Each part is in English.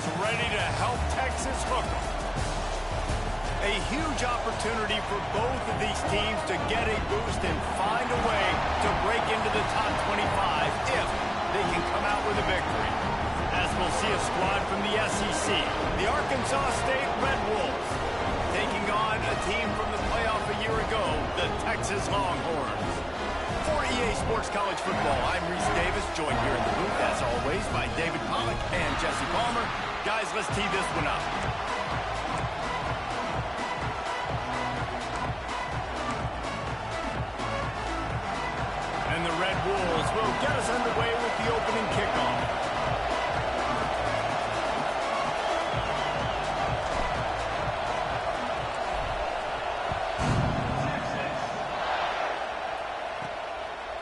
is ready to help Texas hook them. A huge opportunity for both of these teams to get a boost and find a way to break into the top 25 if they can come out with a victory. As we'll see a squad from the SEC, the Arkansas State Red Wolves, taking on a team from the playoff a year ago, the Texas Longhorns. For EA Sports College Football, I'm Reese Davis, joined here in the booth, as always, by David Pollack and Jesse Palmer. Guys, let's tee this one up. And the Red Wolves will get us underway with the opening kickoff.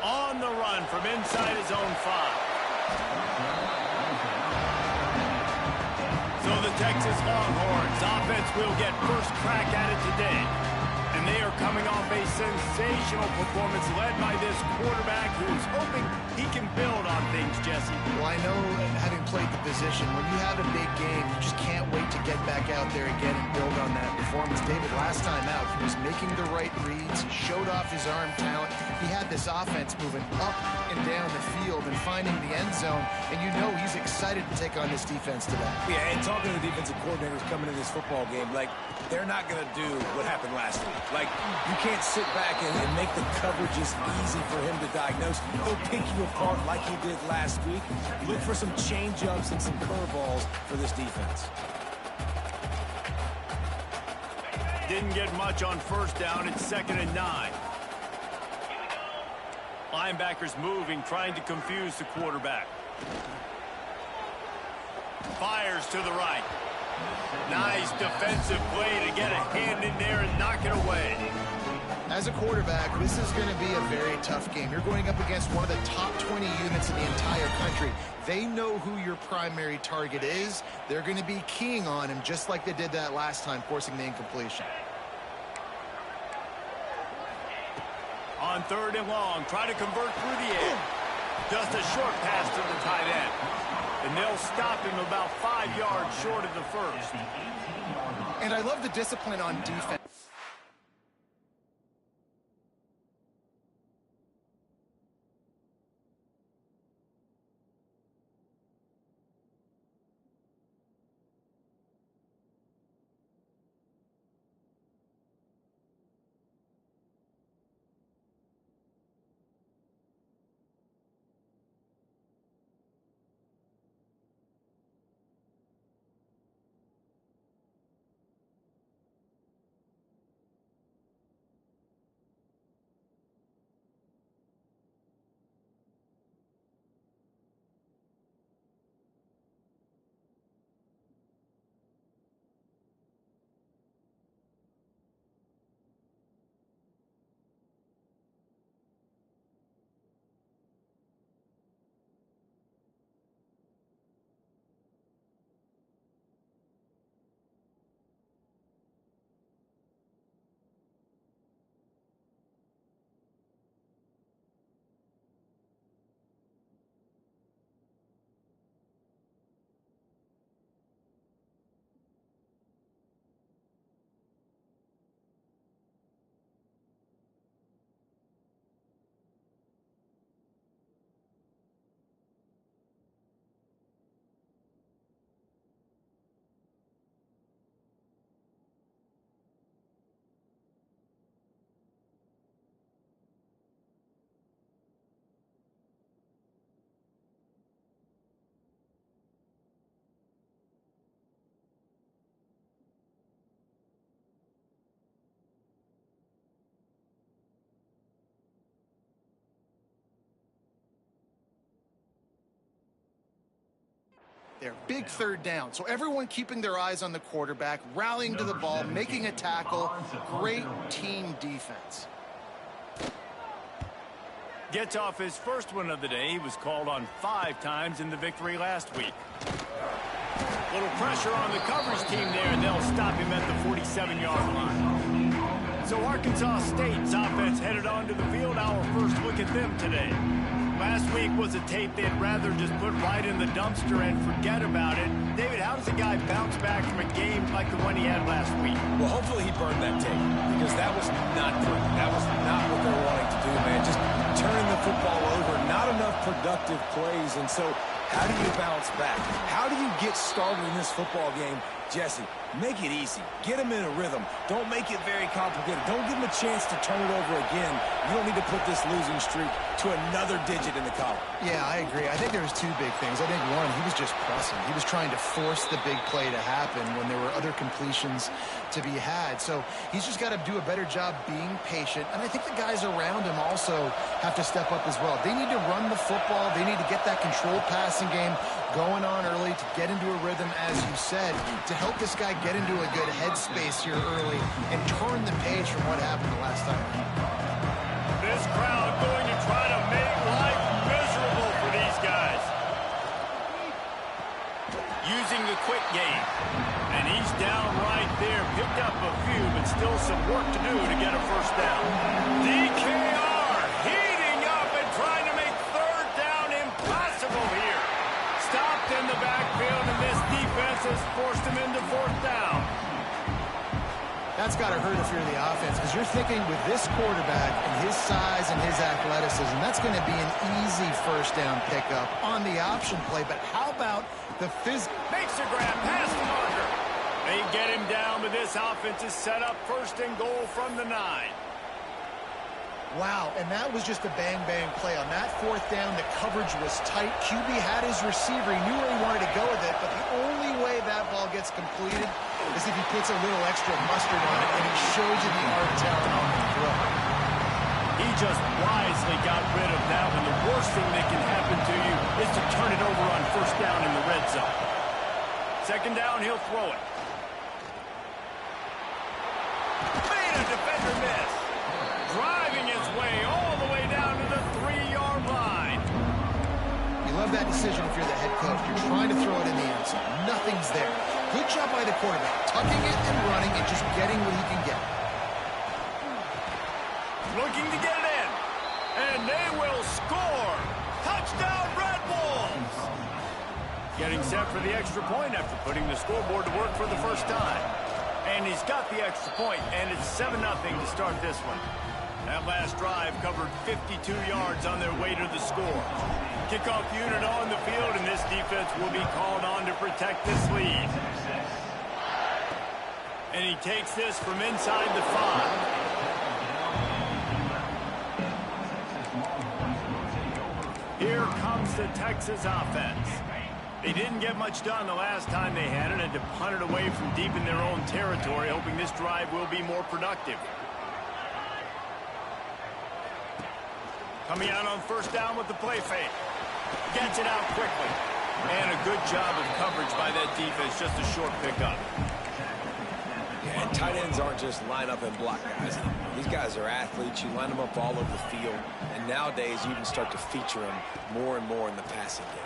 On the run from inside his own 5. So the Texas Longhorns offense will get first crack at it today. And they are coming off a sensational performance led by this quarterback who's hoping he can build on things, Jesse. Well, I know, having played the position, when you have a big game, you just can't wait to get back out there again and build on that performance. David, last time out, he was making the right reads. He showed off his arm talent. He had this offense moving up and down the field and finding the end zone. And you know he's excited to take on this defense today. Yeah, and talking to the defensive coordinators coming in this football game, like, they're not going to do what happened last week. Like, you can't sit back and make the coverages easy for him to diagnose. He'll pick you apart like he did last week. Look for some change-ups and some curveballs for this defense. Didn't get much on first down. It's 2nd and 9. Linebackers moving, trying to confuse the quarterback. Fires to the right. Nice defensive play to get a hand in there and knock it away. As a quarterback, this is going to be a very tough game. You're going up against one of the top 20 units in the entire country. They know who your primary target is. They're going to be keying on him just like they did that last time, forcing the incompletion. On 3rd and long, try to convert through the air. Just a short pass to the tight end. And they'll stop him about 5 yards short of the first. And I love the discipline on defense. There, big 3rd down. So everyone keeping their eyes on the quarterback, rallying to the ball, making a tackle. Great team defense. Gets off his first one of the day. He was called on 5 times in the victory last week. Little pressure on the coverage team there, and they'll stop him at the 47-yard line. So Arkansas State's offense headed onto the field. Our first look at them today. Last week was a tape they'd rather just put right in the dumpster and forget about it. David, how does a guy bounce back from a game like the one he had last week? Well, hopefully he burned that tape because that was not good. That was not what they were wanting to do, man. Just turning the football over, not enough productive plays. And so how do you bounce back? How do you get started in this football game? Jesse, make it easy. Get him in a rhythm. Don't make it very complicated. Don't give him a chance to turn it over again. You don't need to put this losing streak to another digit in the column. Yeah, I agree. I think there was two big things. I think, one, he was just pressing. He was trying to force the big play to happen when there were other completions to be had. So he's just got to do a better job being patient. And I think the guys around him also have to step up as well. They need to run the football. They need to get that controlled passing game going on early to get into a rhythm, as you said, to help this guy get into a good headspace here early and turn the page from what happened the last time. This crowd going to try to make life miserable for these guys. Using the quick game. And he's down right there. Picked up a few, but still some work to do to get a first down. DKR heating up and trying to make third down impossible here. Stopped in the backfield, and this defense has forced him into fourth down. That's got to hurt if you're the offense, because you're thinking with this quarterback and his size and his athleticism, that's going to be an easy first down pickup on the option play. But how about the Makes a grab past the marker. They get him down, but this offense is set up first and goal from the 9. Wow, and that was just a bang-bang play. On that fourth down, the coverage was tight. QB had his receiver. He knew where he wanted to go with it, but the only way that ball gets completed is if he puts a little extra mustard on it, and he shows you the arm talent on the throw. He just wisely got rid of that one. The worst thing that can happen to you is to turn it over on first down in the red zone. Second down, he'll throw it. Made a defender miss. Driving his way all the way down to the 3-yard line. You love that decision if you're the head coach. You're trying to throw it in the end zone. Nothing's there. Good job by the quarterback, tucking it and running and just getting what he can get. Looking to get it in. And they will score. Touchdown, Red Bulls. Getting set for the extra point after putting the scoreboard to work for the first time. And he's got the extra point, and it's 7-0 to start this one. That last drive covered 52 yards on their way to the score. Kickoff unit on the field, and this defense will be called on to protect this lead. And he takes this from inside the 5. Here comes the Texas offense. They didn't get much done the last time they had it and to punt it away from deep in their own territory, hoping this drive will be more productive. Coming out on first down with the play fake. Gets it out quickly. And a good job of coverage by that defense, just a short pickup. Yeah, and tight ends aren't just line up and block guys. These guys are athletes. You line them up all over the field. And nowadays, you can start to feature them more and more in the passing game.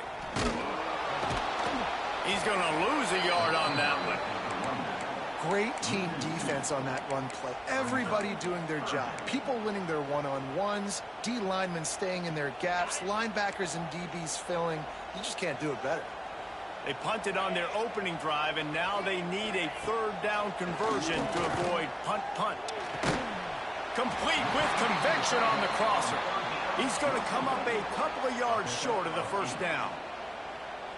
He's going to lose a yard on that one. Great team defense on that run play. Everybody doing their job. People winning their one-on-ones, D linemen staying in their gaps, linebackers and DBs filling. You just can't do it better. They punted on their opening drive, and now they need a third down conversion to avoid punt. Complete with conviction on the crosser. He's going to come up a couple of yards short of the first down.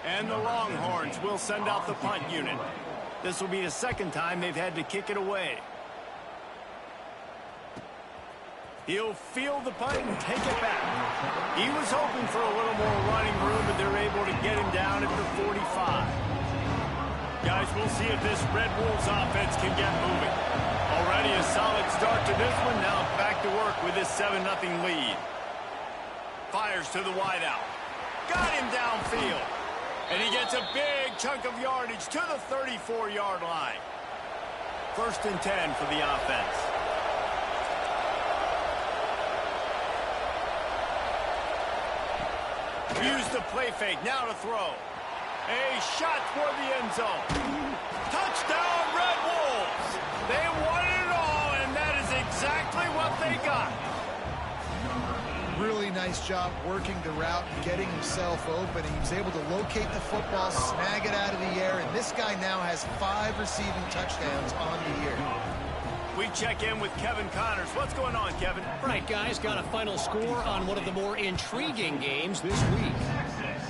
And the Longhorns will send out the punt unit. This will be the second time they've had to kick it away. He'll field the punt and take it back. He was hoping for a little more running room, but they're able to get him down at the 45. Guys, we'll see if this Red Wolves offense can get moving. Already a solid start to this one. Now back to work with this 7-0 lead. Fires to the wideout. Got him downfield. And he gets a big chunk of yardage to the 34-yard line. First and 10 for the offense. Use the play fake. Now to throw. A shot toward the end zone. Touchdown, Red Wolves. They wanted it all, and that is exactly what they got. Really nice job working the route and getting himself open. He was able to locate the football, snag it out of the air, and this guy now has 5 receiving touchdowns on the year. We check in with Kevin Connors. What's going on, Kevin? Right, guys, got a final score on one of the more intriguing games this week.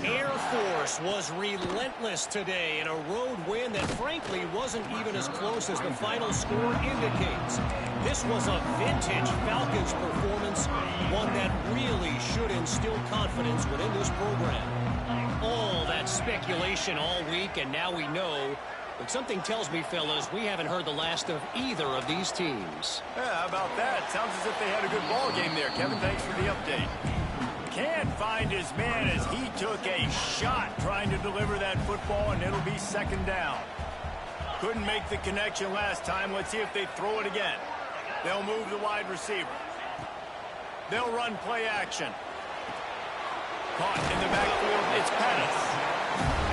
Air Force was relentless today in a road win that frankly wasn't even as close as the final score indicates. This was a vintage Falcons performance, one that really should instill confidence within this program. All that speculation all week, and now we know. But something tells me, fellas, we haven't heard the last of either of these teams. Yeah, how about that? Sounds as if they had a good ball game there. Kevin, thanks for the update. Can't find his man as he took a shot trying to deliver that football, and it'll be second down. Couldn't make the connection last time. Let's see if they throw it again. They'll move the wide receiver. They'll run play action. Caught in the backfield, it's Pettis.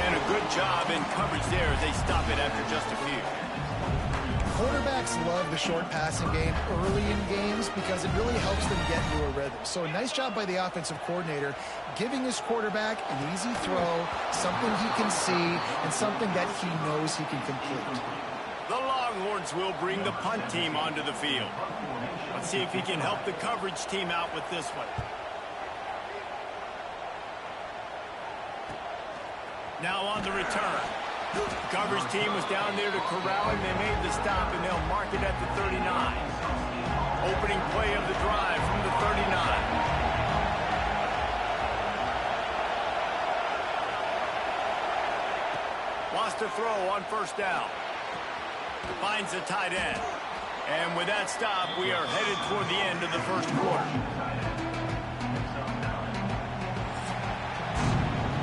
And a good job in coverage there as they stop it after just a few. Quarterbacks love the short passing game early in games because it really helps them get into a rhythm. So a nice job by the offensive coordinator giving his quarterback an easy throw, something he can see, and something that he knows he can complete. The Longhorns will bring the punt team onto the field. Let's see if he can help the coverage team out with this one. Now on the return. Coverage team was down there to corral him. They made the stop, and they'll mark it at the 39. Opening play of the drive from the 39. Wants to throw on first down. Finds the tight end. And with that stop, we are headed toward the end of the first quarter.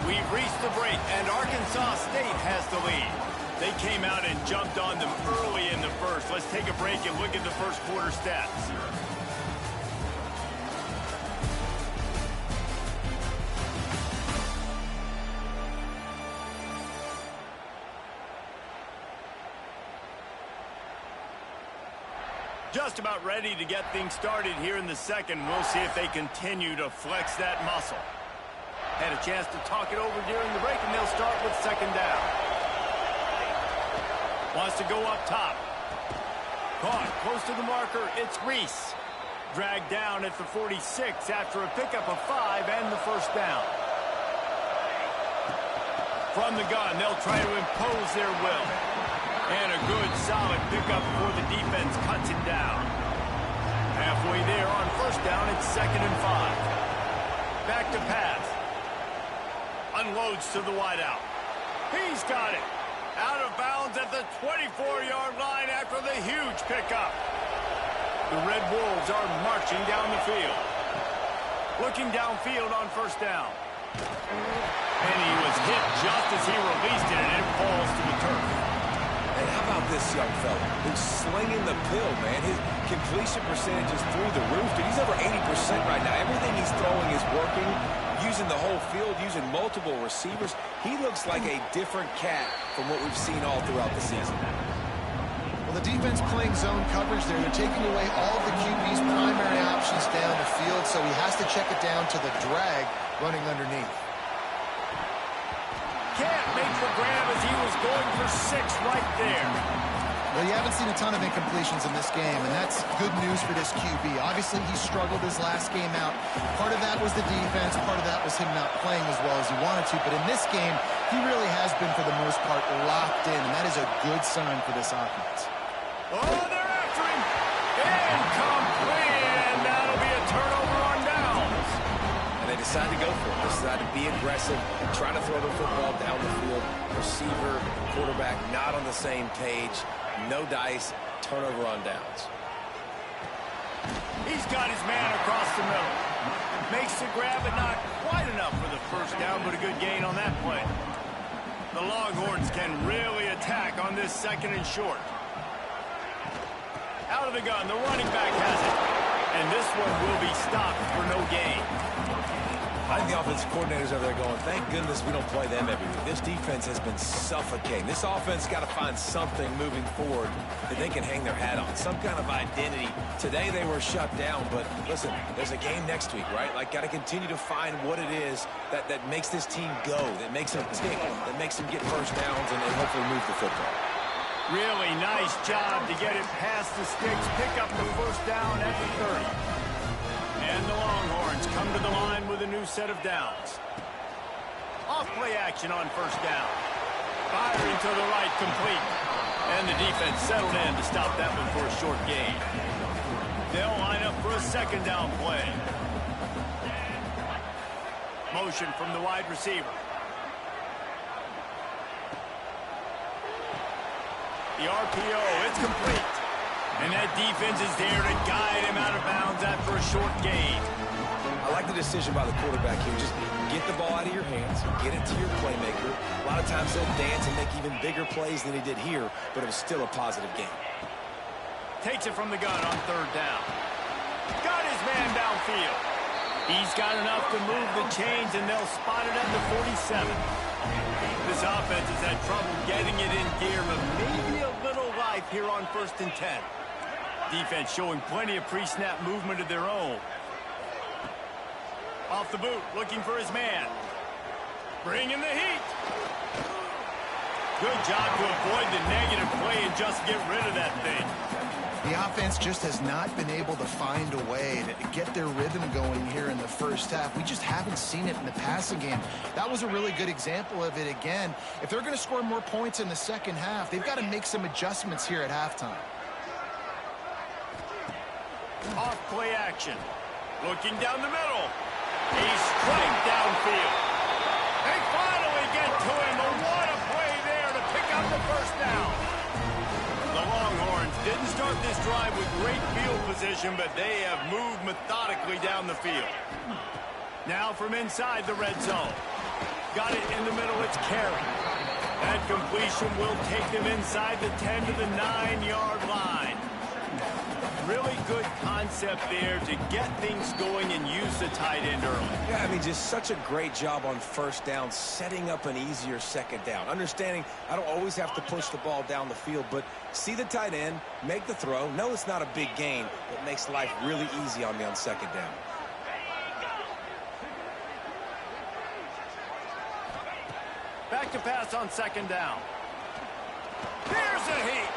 We've reached the break, and Arkansas State has the lead. They came out and jumped on them early in the first. Let's take a break and look at the first quarter stats. Just about ready to get things started here in the second. We'll see if they continue to flex that muscle. Had a chance to talk it over during the break, and they'll start with second down. Wants to go up top. Caught close to the marker. It's Reese. Dragged down at the 46 after a pickup of 5 and the first down. From the gun, they'll try to impose their will. And a good, solid pickup before the defense cuts him down. Halfway there on first down, it's second and 5. Back to pass. Unloads to the wideout. He's got it. Out of bounds at the 24-yard line after the huge pickup. The Red Wolves are marching down the field. Looking downfield on first down. And he was hit just as he released it, and it falls to the turf. And how about this young fella who's slinging the pill, man? His completion percentage is through the roof. Dude, he's over 80% right now. Everything he's throwing is working. Using the whole field, using multiple receivers. He looks like a different cat from what we've seen all throughout the season. Well, the defense playing zone coverage there. They're taking away all of the QB's primary options down the field, so he has to check it down to the drag running underneath. Can't make the grab as he was going for 6 right there. Well, you haven't seen a ton of incompletions in this game, and that's good news for this QB. Obviously, he struggled his last game out. Part of that was the defense. Part of that was him not playing as well as he wanted to. But in this game, he really has been, for the most part, locked in, and that is a good sign for this offense. Oh, they're after him. Incomplete, and that'll be a turnover on downs. And they decide to go for it. They decide to be aggressive and try to throw the football down the field. Receiver, quarterback, not on the same page. No dice, turnover on downs. He's got his man across the middle. Makes the grab, but not quite enough for the first down, but a good gain on that play. The Longhorns can really attack on this second and short. Out of the gun, the running back has it. And this one will be stopped for no gain. I think the offensive coordinators over there going, thank goodness we don't play them every week. This defense has been suffocating. This offense got to find something moving forward that they can hang their hat on, some kind of identity. Today they were shut down, but listen, there's a game next week, right? Like, got to continue to find what it is that makes this team go, that makes them tick, that makes them get first downs and hopefully move the football. Really nice job to get it past the sticks, pick up the first down at the 30. And the Longhorns come to the line with a new set of downs. Off-play action on first down. Firing to the right, complete. And the defense settled in to stop that one for a short gain. They'll line up for a second down play. Motion from the wide receiver. The RPO, it's complete. And that defense is there to guide him out of bounds after a short gain. I like the decision by the quarterback here. Just get the ball out of your hands, get it to your playmaker. A lot of times he'll dance and make even bigger plays than he did here, but it was still a positive game. Takes it from the gun on third down. Got his man downfield. He's got enough to move the chains, and they'll spot it at the 47. This offense has had trouble getting it in gear, but maybe a little life here on 1st and 10. Defense showing plenty of pre-snap movement of their own. Off the boot, looking for his man. Bringing the heat. Good job to avoid the negative play and just get rid of that thing. The offense just has not been able to find a way to get their rhythm going here in the first half. We just haven't seen it in the passing game. That was a really good example of it again. If they're going to score more points in the second half, they've got to make some adjustments here at halftime. Off play action. Looking down the middle. He's straight downfield. They finally get to him. But what a play there to pick up the first down. The Longhorns didn't start this drive with great field position, but they have moved methodically down the field. Now from inside the red zone. Got it in the middle. It's Carey. That completion will take them inside the 10 to the 9-yard line. Really good concept there to get things going and use the tight end early. Yeah, I mean, just such a great job on first down, setting up an easier second down. Understanding I don't always have to push the ball down the field, but see the tight end, make the throw. No, it's not a big gain, but makes life really easy on me on second down. Back to pass on second down. Here's a heat.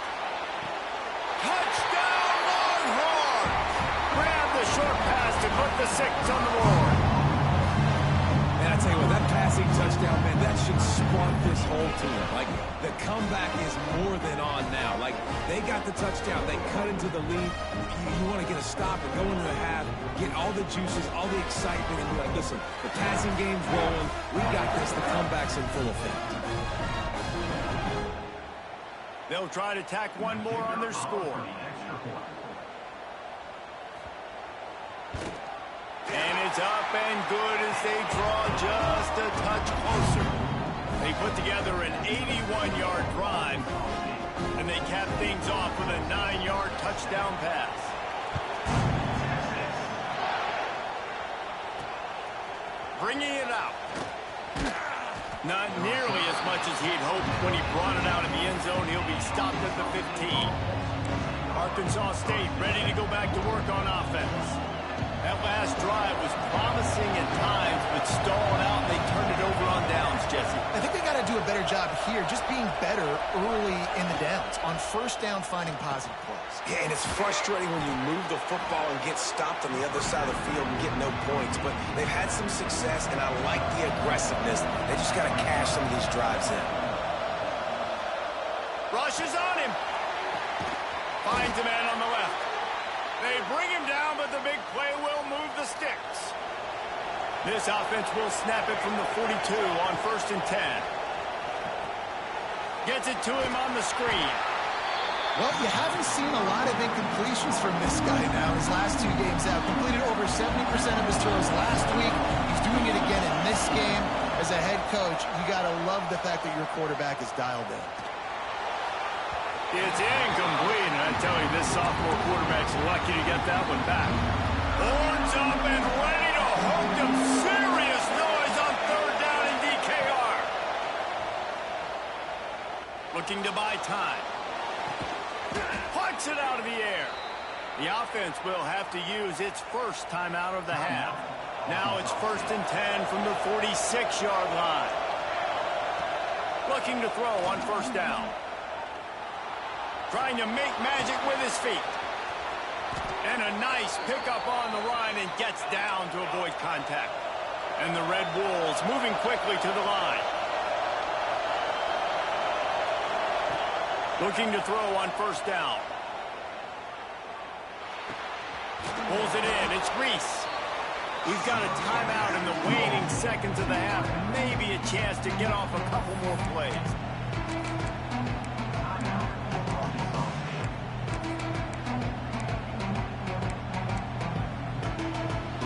Touchdown! Grab the short pass to put the 6 on the board. Man, I tell you what, that passing touchdown, man, that should spark this whole team. Like, the comeback is more than on now. Like, they got the touchdown. They cut into the lead. You want to get a stop and go into the half, get all the juices, all the excitement, and be like, listen, the passing game's rolling. We got this. The comeback's in full effect. They'll try to tack one more on their score. And it's up and good as they draw just a touch closer. They put together an 81-yard drive, and they cap things off with a 9-yard touchdown pass. Bringing it out. Not nearly as much as he'd hoped when he brought it out in the end zone. He'll be stopped at the 15. Arkansas State ready to go back to work on offense. That last drive was promising at times, but stalled out. They turned it over on downs, Jesse. I think they got to do a better job here, just being better early in the downs. On first down, finding positive plays. Yeah, and it's frustrating when you move the football and get stopped on the other side of the field and get no points. But they've had some success, and I like the aggressiveness. They just got to cash some of these drives in. Rushes on him. Finds a man on the left. They bring him down, but the big play will move the sticks. This offense will snap it from the 42 on 1st and 10. Gets it to him on the screen. Well, you haven't seen a lot of incompletions from this guy now. His last 2 games out, completed over 70% of his throws last week. He's doing it again in this game. As a head coach, you got to love the fact that your quarterback is dialed in. It's incomplete, and I tell you, this sophomore quarterback's lucky to get that one back. Horns up and ready to hook him. Serious Looking to buy time. Punts it out of the air. The offense will have to use its first timeout of the half. Now it's 1st and 10 from the 46-yard line. Looking to throw on 1st down. Trying to make magic with his feet. And a nice pickup on the line and gets down to avoid contact. And the Red Wolves moving quickly to the line. Looking to throw on 1st down. Pulls it in. It's Reese. We've got a timeout in the waning seconds of the half. Maybe a chance to get off a couple more plays.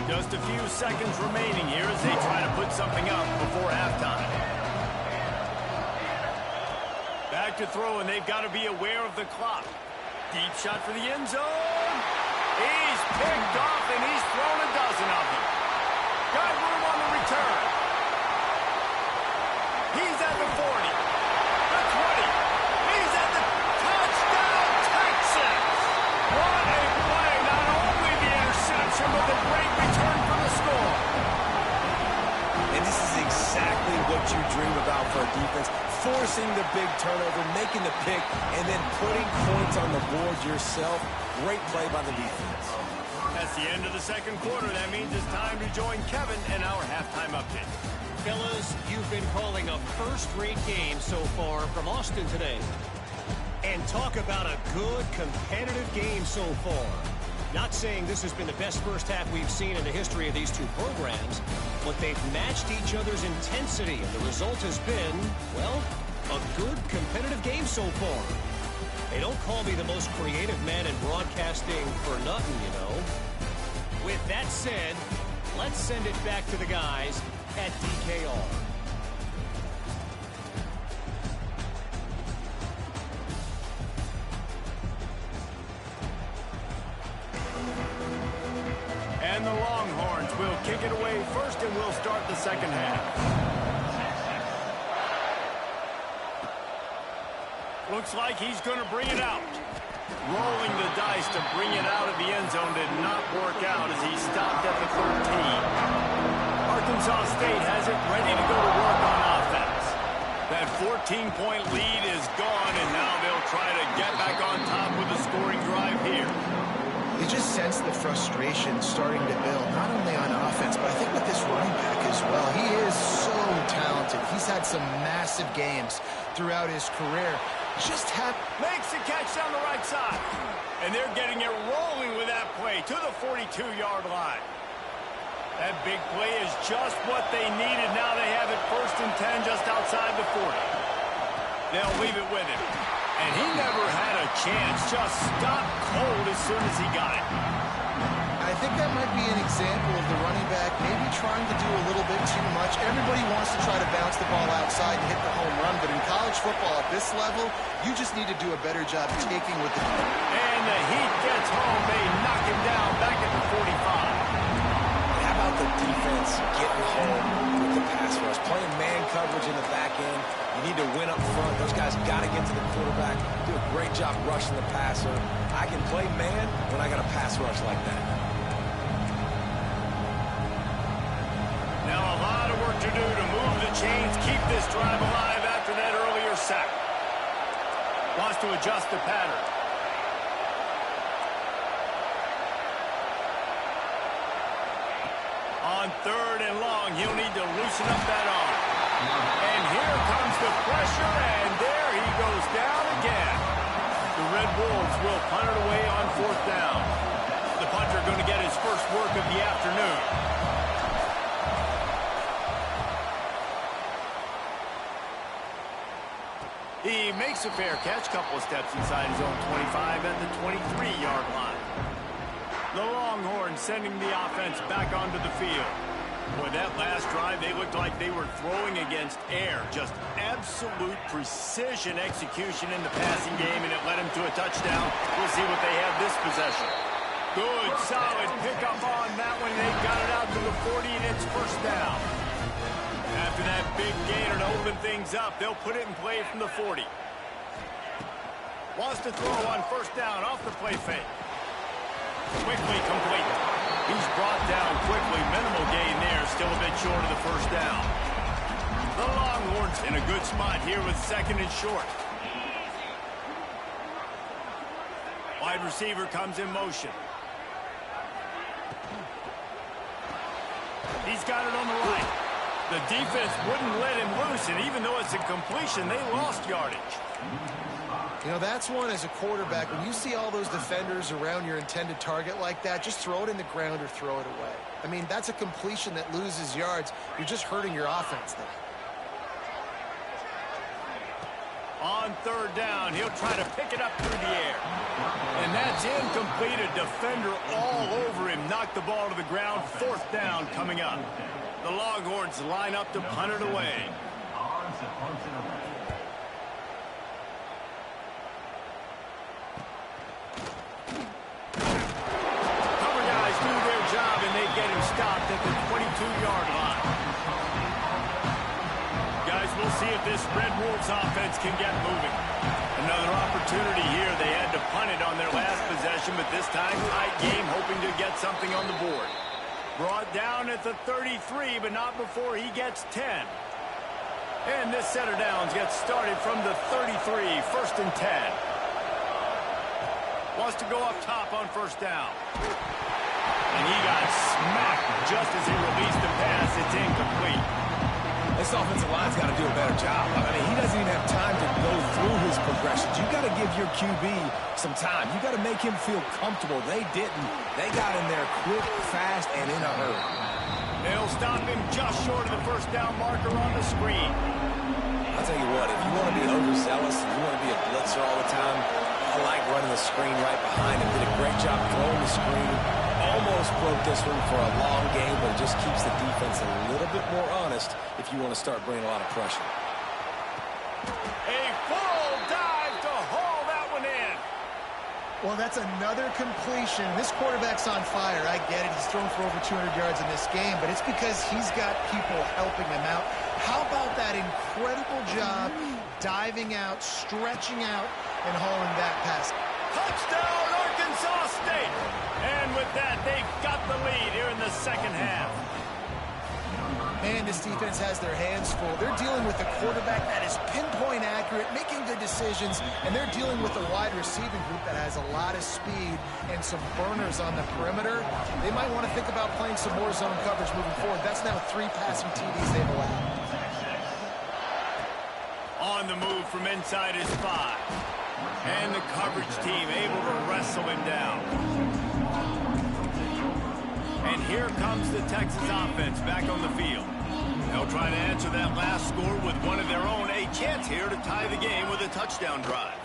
Just a few seconds remaining here as they try to put something up before halftime. Back to throw, and they've got to be aware of the clock. Deep shot for the end zone. He's picked off, and he's thrown a dozen of them. Got room on the return. He's at the 40. The 20. He's at the touchdown, Texans. What a play. Not only the interception, but the great return for the score. And this is exactly what you dream about for a defense. Forcing the big turnover, making the pick, and then putting points on the board yourself. Great play by the defense. That's the end of the second quarter. That means it's time to join Kevin in our halftime update. Fellas, you've been calling a first-rate game so far from Austin today. And talk about a good, competitive game so far. Not saying this has been the best first half we've seen in the history of these two programs, but they've matched each other's intensity, and the result has been, well, a good, competitive game so far. They don't call me the most creative man in broadcasting for nothing, you know. With that said, let's send it back to the guys at DKR. And the Longhorns will kick it away first, and we'll start the second half. Looks like he's going to bring it out. Rolling the dice to bring it out of the end zone did not work out as he stopped at the 13. Arkansas State has it ready to go to work on offense. That 14-point lead is gone, and now they'll try to get back on top with a scoring drive here. You just sense the frustration starting to build, not only on offense, but I think with this running back as well. He is so talented. He's had some massive games throughout his career. Makes the catch down the right side. And they're getting it rolling with that play to the 42-yard line. That big play is just what they needed. Now they have it 1st and 10 just outside the 40. They'll leave it with him. And he never had a chance. Just stopped cold as soon as he got it. I think that might be an example of the running back maybe trying to do a little bit too much. Everybody wants to try to bounce the ball outside and hit the home run, but in college football at this level, you just need to do a better job taking with the... And the heat gets home. They knock him down back at the 45. How about the defense getting home with the pass rush? Playing man coverage in the back end. You need to win up front. Those guys got to get to the quarterback. Do a great job rushing the passer. I can play man when I got a pass rush like that. Now a lot of work to do to move the chains, keep this drive alive after that earlier sack. Wants to adjust the pattern. On 3rd and long, he'll need to loosen up that arm. And here comes the pressure, and there he goes down again. The Red Wolves will punt it away on 4th down. The punter going to get his first work of the afternoon. He makes a fair catch, couple of steps inside his own 25 at the 23-yard line. The Longhorns sending the offense back onto the field. Boy, that last drive, they looked like they were throwing against air. Just absolute precision execution in the passing game, and it led him to a touchdown. We'll see what they have this possession. Good, solid pickup on that one. They got it out to the 40, and it's 1st down. After that big gainer to open things up, they'll put it in play from the 40. Wants to throw on first down off the play fake. Quickly complete. He's brought down quickly. Minimal gain there. Still a bit short of the first down. The Longhorns in a good spot here with second and short. Wide receiver comes in motion. He's got it on the right. The defense wouldn't let him loose, and even though it's a completion, they lost yardage. You know, that's one as a quarterback. When you see all those defenders around your intended target like that, just throw it in the ground or throw it away. I mean, that's a completion that loses yards. You're just hurting your offense there. On third down, he'll try to pick it up through the air. And that's incomplete. A defender all over him. Knocked the ball to the ground. Fourth down coming up. The Longhorns line up to punt it away. Cover guys do their job, and they get him stopped at the 22-yard line. Guys, we'll see if this Red Wolves offense can get moving. Another opportunity here. They had to punt it on their last possession, but this time tight game, hoping to get something on the board. Brought down at the 33, but not before he gets 10. And this set of downs gets started from the 33, first and 10. Wants to go up top on first down. And he got smacked just as he released the pass. It's incomplete. This offensive line's got to do a better job. I mean, he doesn't even have time to go through his progressions. You got to give your QB some time. You got to make him feel comfortable. They didn't. They got in there quick, fast, and in a hurry. They'll stop him just short of the first down marker on the screen. I'll tell you what, if you want to be overzealous and you want to be a blitzer all the time, I like running the screen right behind him. Did a great job throwing the screen. Almost broke this one for a long game, but it just keeps the defense a little bit more honest if you want to start bringing a lot of pressure. A full dive to haul that one in. Well, that's another completion. This quarterback's on fire. I get it. He's thrown for over 200 yards in this game, but it's because he's got people helping him out. How about that incredible job diving out, stretching out, and hauling that pass? Touchdown, Arkansas State. And with that, they've got the lead here in the second half. Man, this defense has their hands full. They're dealing with a quarterback that is pinpoint accurate, making good decisions, and they're dealing with a wide receiving group that has a lot of speed and some burners on the perimeter. They might want to think about playing some more zone coverage moving forward. That's now 3 passing TDs they've allowed. On the move from inside his 5. And the coverage team able to wrestle him down. And here comes the Texas offense back on the field. They'll try to answer that last score with one of their own. A chance here to tie the game with a touchdown drive.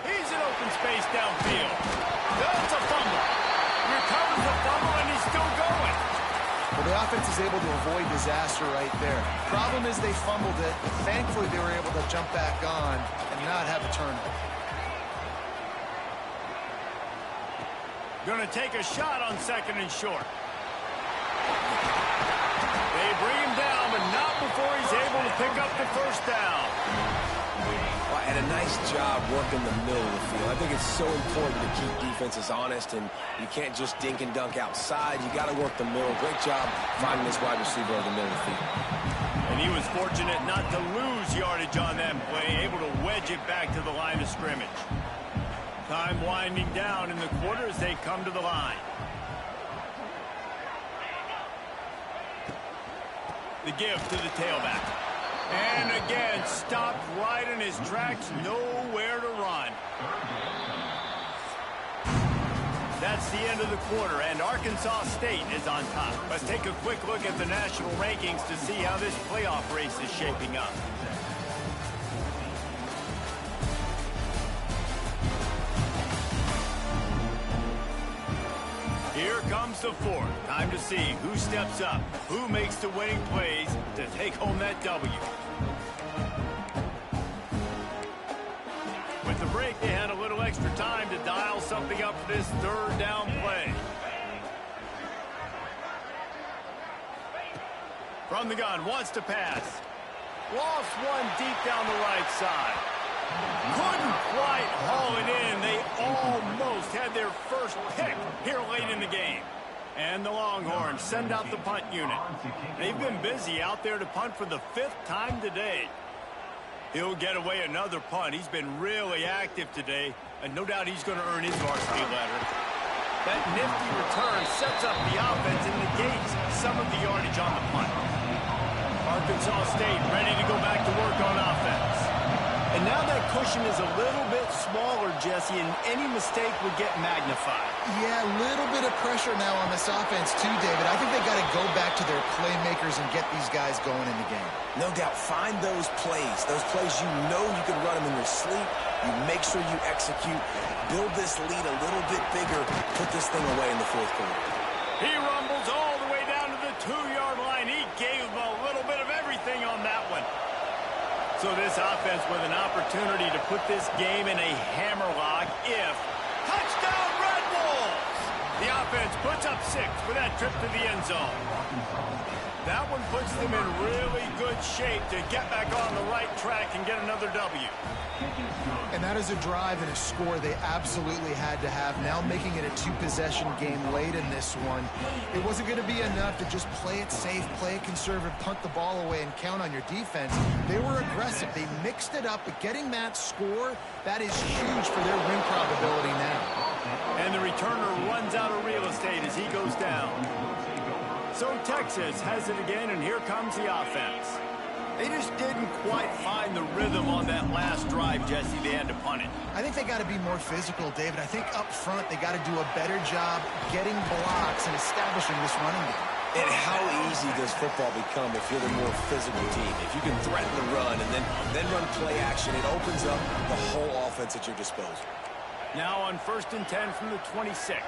He's in open space downfield. That's a fumble. Recovers the fumble, and he's still going. Well, the offense is able to avoid disaster right there. Problem is they fumbled it. Thankfully, they were able to jump back on and not have a turnover. Going to take a shot on second and short. They bring him down, but not before he's able to pick up the first down. Well, and a nice job working the middle of the field. I think it's so important to keep defenses honest, and you can't just dink and dunk outside. You got to work the middle. Great job finding this wide receiver over the middle of the field. And he was fortunate not to lose yardage on that play, able to wedge it back to the line of scrimmage. Time winding down in the quarter as they come to the line. The give to the tailback. And again, stopped right in his tracks, nowhere to run. That's the end of the quarter, and Arkansas State is on top. Let's take a quick look at the national rankings to see how this playoff race is shaping up. Here comes the fourth. Time to see who steps up, who makes the winning plays to take home that W. With the break, they had a little extra time to dial something up for this third down play. From the gun, wants to pass. Lost one deep down the right side. Couldn't quite haul it in. They almost had their first pick here late in the game. And the Longhorns send out the punt unit. They've been busy out there to punt for the 5th time today. He'll get away another punt. He's been really active today, and no doubt he's going to earn his varsity letter. That nifty return sets up the offense and negates some of the yardage on the punt. Arkansas State ready to go back to work on offense. And now that cushion is a little bit smaller, Jesse, and any mistake would get magnified. Yeah, a little bit of pressure now on this offense too, David. I think they got to go back to their playmakers and get these guys going in the game. No doubt, find those plays you know you can run them in your sleep. You make sure you execute, build this lead a little bit bigger, put this thing away in the 4th quarter. He rumbles all the way down to the 2-yard line. He gave them a little bit of everything on that one. So this offense with an opportunity to put this game in a hammerlock if touchdown Red Wolves! The offense puts up 6 for that trip to the end zone. That one puts them in really good shape to get back on the right track and get another W. And that is a drive and a score they absolutely had to have. Now making it a 2-possession game late in this one. It wasn't going to be enough to just play it safe, play it conservative, punt the ball away, and count on your defense. They were aggressive. They mixed it up, but getting that score, that is huge for their win probability now. And the returner runs out of real estate as he goes down. So Texas has it again, and here comes the offense. They just didn't quite find the rhythm on that last drive, Jesse. They had to punt it. I think they got to be more physical, David. I think up front they got to do a better job getting blocks and establishing this running game. And how easy does football become if you're the more physical team? If you can threaten the run and then run play action, it opens up the whole offense at your disposal. Now on 1st and 10 from the 26.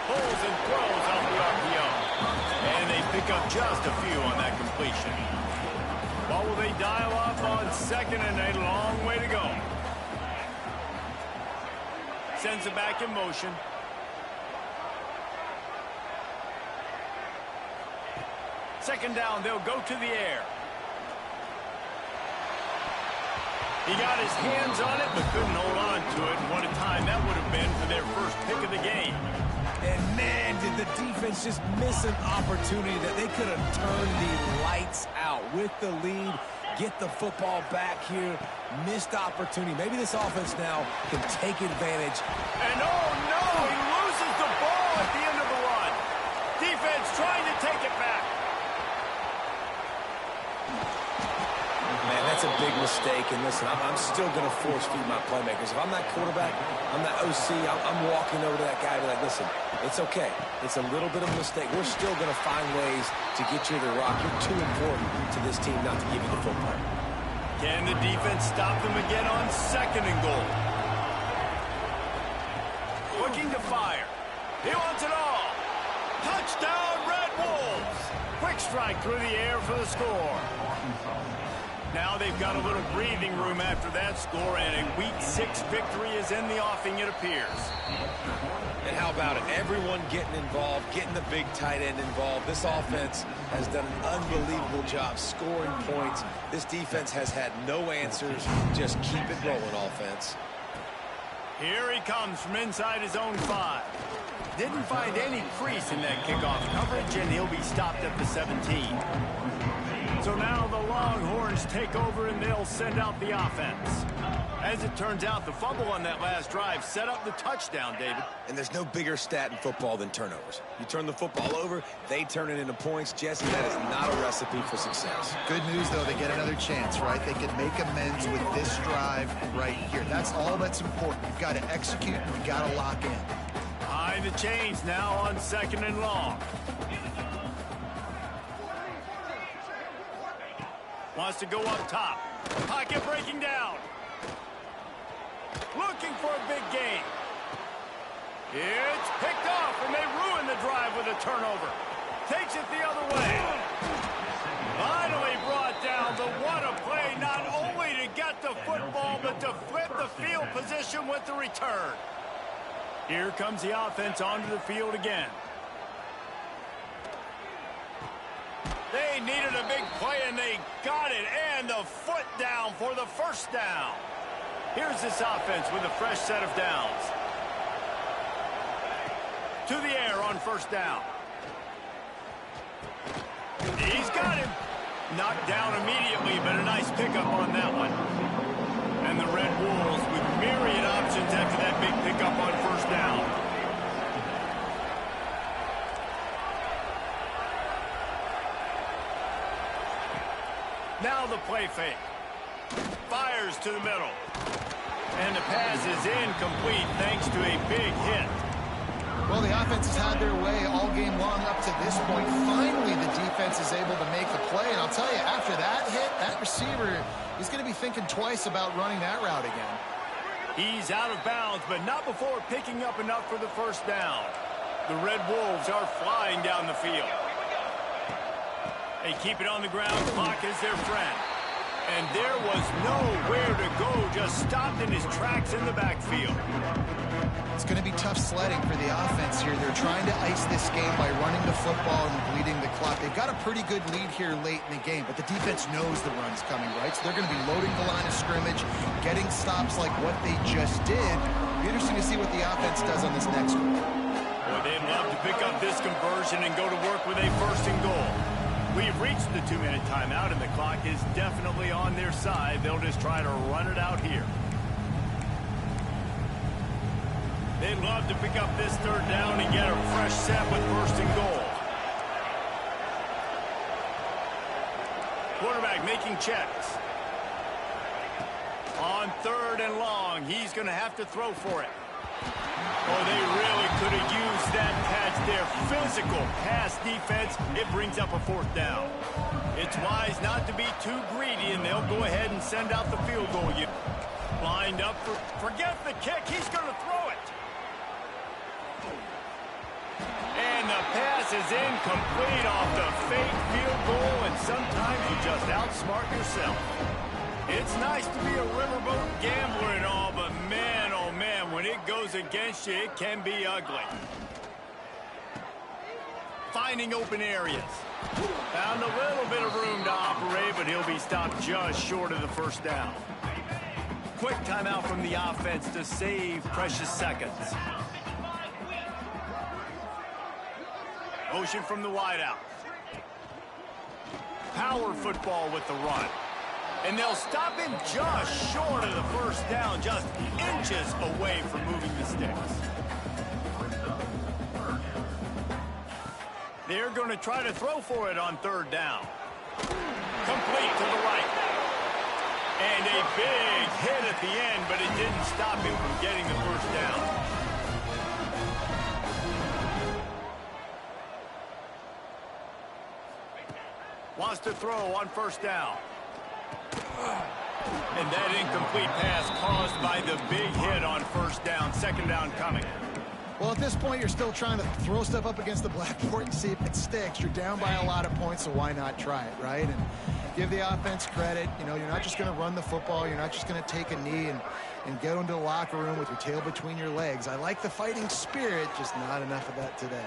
Pulls and throws off the RPO. And they pick up just a few on that completion. What will they dial up on 2nd and a long way to go? Sends it back in motion. Second down, they'll go to the air. He got his hands on it, but couldn't hold on to it. What a time that would have been for their first pick of the game. And man, did the defense just miss an opportunity that they could have turned the lights out with the lead, get the football back here, missed opportunity. Maybe this offense now can take advantage. And oh no, he loses the ball at the end of the run. Defense trying to take it back. Man, that's a big mistake. And listen, I'm still going to force feed my playmakers. If I'm that quarterback, I'm that OC, I'm walking over to that guy and be like, listen, it's okay. It's a little bit of a mistake. We're still going to find ways to get you the rock. You're too important to this team not to give you the football. Can the defense stop them again on 2nd and goal? Looking to fire. He wants it all. Touchdown, Red Wolves. Quick strike through the air for the score. Now they've got a little breathing room after that score, and a Week 6 victory is in the offing, it appears. And how about it? Everyone getting involved, getting the big tight end involved. This offense has done an unbelievable job scoring points. This defense has had no answers. Just keep it rolling, offense. Here he comes from inside his own 5. Didn't find any crease in that kickoff coverage, and he'll be stopped at the 17. So now the Longhorns take over, and they'll send out the offense. As it turns out, the fumble on that last drive set up the touchdown, David. And there's no bigger stat in football than turnovers. You turn the football over, they turn it into points. Jesse, that is not a recipe for success. Good news, though, they get another chance, right? They can make amends with this drive right here. That's all that's important. You've got to execute, and you've got to lock in. Behind the chains now on 2nd and long. Wants to go up top. Pocket breaking down. Looking for a big gain. It's picked off, and they ruin the drive with a turnover. Takes it the other way. Finally brought down, but what a play, not only to get the football, but to flip the field position with the return. Here comes the offense onto the field again. They needed a big play, and they got it. And the foot down for the first down. Here's this offense with a fresh set of downs. To the air on first down. He's got him. Knocked down immediately, but a nice pickup on that one. And the Red Wolves with myriad options after that big pickup on first down. Now the play fake. Fires to the middle. And the pass is incomplete thanks to a big hit. Well, the offense has had their way all game long up to this point. Finally, the defense is able to make the play. And I'll tell you, after that hit, that receiver is going to be thinking twice about running that route again. He's out of bounds, but not before picking up enough for the first down. The Red Wolves are flying down the field. They keep it on the ground. Clock is their friend. And there was nowhere to go, just stopped in his tracks in the backfield. It's going to be tough sledding for the offense here. They're trying to ice this game by running the football and bleeding the clock. They've got a pretty good lead here late in the game, but the defense knows the run's coming, right? So they're going to be loading the line of scrimmage, getting stops like what they just did. It'll be interesting to see what the offense does on this next one. Boy, they'd love to pick up this conversion and go to work with a first and goal. We've reached the 2-minute timeout, and the clock is definitely on their side. They'll just try to run it out here. They'd love to pick up this third down and get a fresh set with first and goal. Quarterback making checks. On third and long, he's going to have to throw for it. Oh, they really could have used that patch there. Physical pass defense. It brings up a fourth down. It's wise not to be too greedy, and they'll go ahead and send out the field goal. Lined up for, forget the kick. He's going to throw it. And the pass is incomplete off the fake field goal, and sometimes you just outsmart yourself. It's nice to be a riverboat gambler and all, but man, oh man, when it goes against you, it can be ugly. Finding open areas. Found a little bit of room to operate, but he'll be stopped just short of the first down. Quick timeout from the offense to save precious seconds. Motion from the wideout. Power football with the run. And they'll stop him just short of the first down, just inches away from moving the sticks. They're going to try to throw for it on third down. Complete to the right. And a big hit at the end, but it didn't stop him from getting the first down. Wants to throw on first down. And that incomplete pass caused by the big hit on first down. Second down coming. Well, at this point, you're still trying to throw stuff up against the blackboard and see if it sticks. You're down by a lot of points, so why not try it, right? And give the offense credit. You know, you're not just going to run the football. You're not just going to take a knee and get into the locker room with your tail between your legs. I like the fighting spirit, just not enough of that today.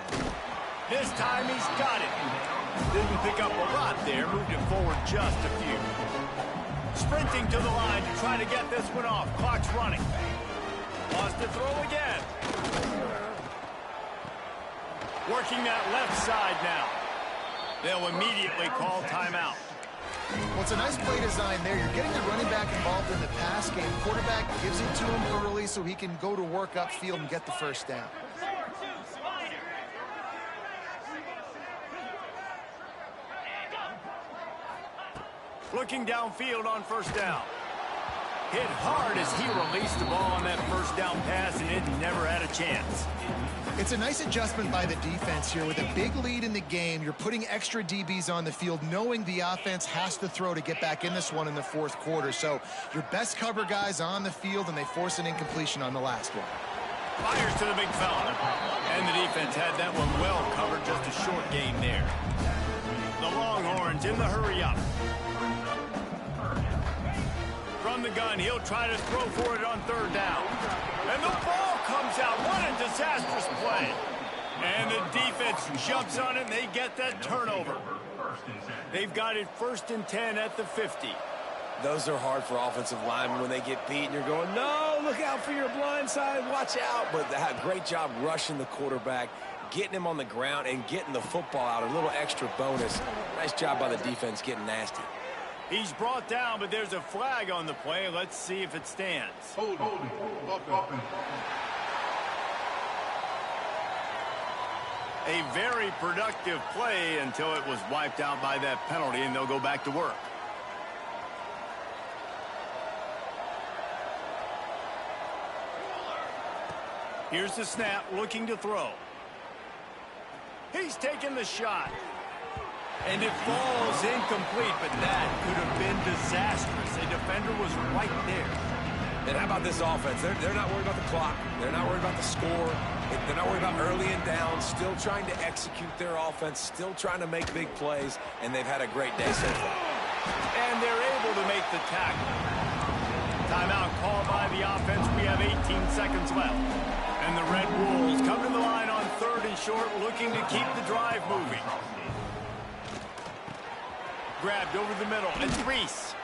This time he's got it. Didn't pick up a lot there. Moved it forward just a few. Sprinting to the line to try to get this one off. Clock's running. Wants to throw again. Working that left side now. They'll immediately call timeout. Well, it's a nice play design there. You're getting the running back involved in the pass game. Quarterback gives it to him early so he can go to work upfield and get the first down. Looking downfield on first down. Hit hard as he released the ball on that first down pass, and it never had a chance. It's a nice adjustment by the defense here. With a big lead in the game, you're putting extra DBs on the field, knowing the offense has to throw to get back in this one in the fourth quarter. So your best cover guys on the field, and they force an incompletion on the last one. Fires to the big fella. And the defense had that one well covered, just a short gain there. The Longhorns in the hurry up. From the gun, he'll try to throw for it on third down. And the ball comes out. What a disastrous play. And the defense jumps on it, and they get that turnover. They've got it 1st and 10 at the 50. Those are hard for offensive linemen when they get beat, and you're going, no, look out for your blind side, watch out. But they had a great job rushing the quarterback, getting him on the ground, and getting the football out, a little extra bonus. Nice job by the defense getting nasty. He's brought down, but there's a flag on the play. Let's see if it stands. A very productive play until it was wiped out by that penalty, and they'll go back to work. Here's the snap, looking to throw. He's taking the shot. And it falls incomplete, but that could have been disastrous. A defender was right there. And how about this offense? They're not worried about the clock. They're not worried about the score. They're not worried about early and down. Still trying to execute their offense. Still trying to make big plays. And they've had a great day so far. And they're able to make the tackle. Timeout called by the offense. We have 18 seconds left. And the Red Wolves come to the line on 3rd and short, looking to keep the drive moving. Grabbed over the middle. It's Reese.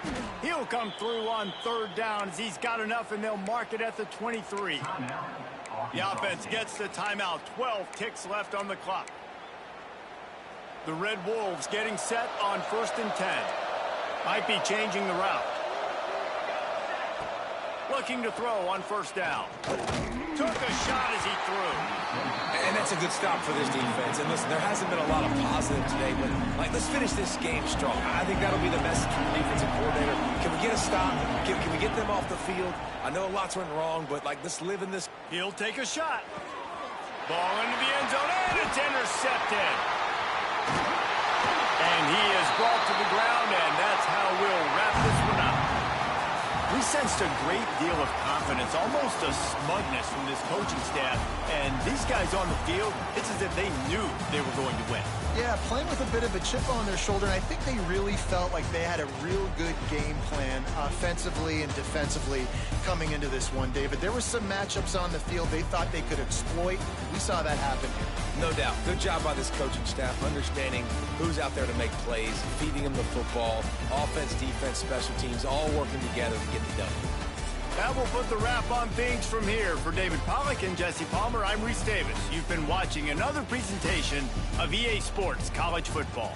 He'll come through on 3rd down as he's got enough, and they'll mark it at the 23. The offense gets the timeout. 12 ticks left on the clock. The Red Wolves getting set on 1st and 10. Might be changing the route. Looking to throw on 1st down. Took a shot as he threw. And that's a good stop for this defense. And listen, there hasn't been a lot of positive today, but let's finish this game strong. I think that'll be the message from the defensive coordinator. Can we get a stop? Can we get them off the field? I know lots went wrong, but let's live in this. He'll take a shot. Ball into the end zone, and it's intercepted. And he is brought to the ground, and that's how we'll wrap this one up. We sensed a great deal of confidence, almost a smugness from this coaching staff. And these guys on the field, it's as if they knew they were going to win. Yeah, playing with a bit of a chip on their shoulder, and I think they really felt like they had a real good game plan offensively and defensively coming into this one, David. There were some matchups on the field they thought they could exploit. We saw that happen here. No doubt. Good job by this coaching staff, understanding who's out there to make plays, feeding them the football, offense, defense, special teams, all working together to get it done. That will put the wrap on things from here. For David Pollack and Jesse Palmer, I'm Reese Davis. You've been watching another presentation of EA Sports College Football.